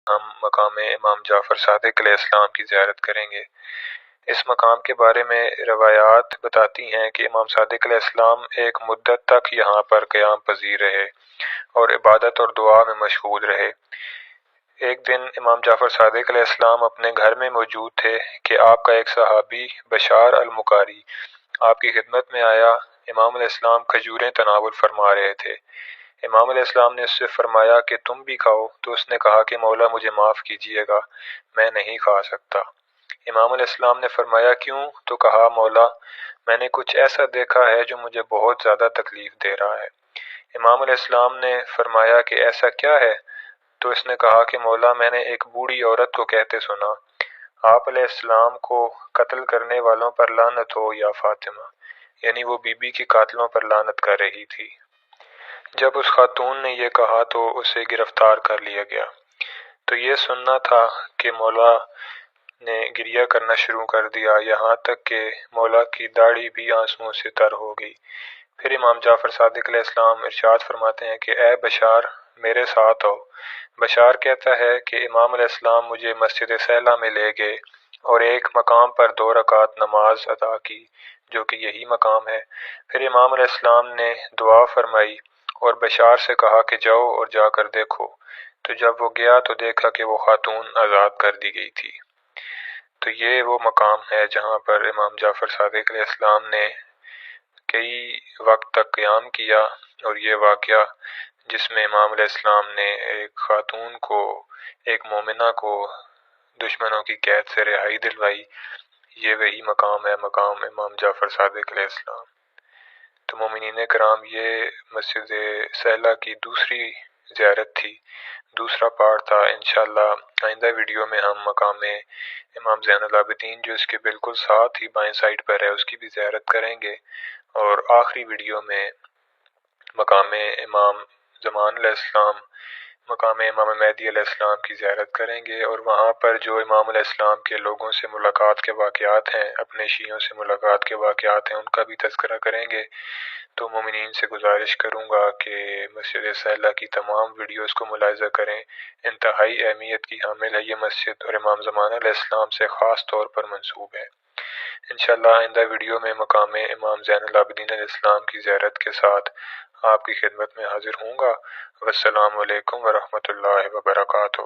ہم مقام امام جعفر صادق علیہ السلام کی زیارت کریں گے۔ اس مقام کے بارے میں روایات بتاتی ہیں کہ امام صادق علیہ السلام ایک مدت تک یہاں پر قیام پذیر رہے اور عبادت اور دعا میں مشغول رہے۔ ایک دن امام جعفر صادق علیہ السلام اپنے گھر میں موجود تھے کہ آپ کا ایک صحابی بشار المکاری آپ کی خدمت میں آیا۔ امام علیہ السلام کھجوریں تناول فرما رہے تھے۔ امام علیہ السلام نے اس سے فرمایا کہ تم بھی کھاؤ، تو اس نے کہا کہ مولا مجھے معاف کیجیے گا، میں نہیں کھا سکتا۔ امام علیہ السلام نے فرمایا کیوں؟ تو کہا مولا میں نے کچھ ایسا دیکھا ہے جو مجھے بہت زیادہ تکلیف دے رہا ہے۔ امام علیہ السلام نے فرمایا کہ ایسا کیا ہے؟ تو اس نے کہا کہ مولا میں نے ایک بوڑھی عورت کو کہتے سنا، آپ علیہ السلام کو قتل کرنے والوں پر لعنت ہو یا فاطمہ، یعنی وہ بی بی کے قاتلوں پر لعنت کر رہی تھی۔ جب اس خاتون نے یہ کہا تو اسے گرفتار کر لیا گیا۔ تو یہ سننا تھا کہ مولا نے گریہ کرنا شروع کر دیا، یہاں تک کہ مولا کی داڑھی بھی آنسوؤں سے تر ہو گئی۔ پھر امام جعفر صادق علیہ السلام ارشاد فرماتے ہیں کہ اے بشار میرے ساتھ آؤ۔ بشار کہتا ہے کہ امام علیہ السلام مجھے مسجد سہلہ میں لے گئے اور ایک مقام پر 2 رکعت نماز ادا کی جو کہ یہی مقام ہے۔ پھر امام علیہ السلام نے دعا فرمائی اور بشار سے کہا کہ جاؤ اور جا کر دیکھو۔ تو جب وہ گیا تو دیکھا کہ وہ خاتون آزاد کر دی گئی تھی۔ تو یہ وہ مقام ہے جہاں پر امام جعفر صادق علیہ السلام نے کئی وقت تک قیام کیا، اور یہ واقعہ جس میں امام علیہ السلام نے ایک خاتون کو، ایک مومنہ کو دشمنوں کی قید سے رہائی دلوائی، یہ وہی مقام ہے، مقام امام جعفر صادق علیہ السلام۔ تو مومنین کرام یہ مسجد سہلہ کی دوسری زیارت تھی، دوسرا پارٹ تھا۔ انشاءاللہ آئندہ ویڈیو میں ہم مقام امام زین العابدین جو اس کے بالکل ساتھ ہی بائیں سائڈ پر ہے اس کی بھی زیارت کریں گے، اور آخری ویڈیو میں مقام امام زمان علیہ السلام، مقام امام مہدی علیہ السلام کی زیارت کریں گے، اور وہاں پر جو امام علیہ السلام کے لوگوں سے ملاقات کے واقعات ہیں، اپنے شیعوں سے ملاقات کے واقعات ہیں، ان کا بھی تذکرہ کریں گے۔ تو مومنین سے گزارش کروں گا کہ مسجد سہلہ کی تمام ویڈیوز کو ملاحظہ کریں، انتہائی اہمیت کی حامل ہے یہ مسجد اور امام زمان علیہ السلام سے خاص طور پر منسوب ہے۔ انشاءاللہ آئندہ ویڈیو میں مقام امام زین العابدین علیہ السلام کی زیارت کے ساتھ آپ کی خدمت میں حاضر ہوں گا۔ والسلام علیکم ورحمۃ اللہ وبرکاتہ۔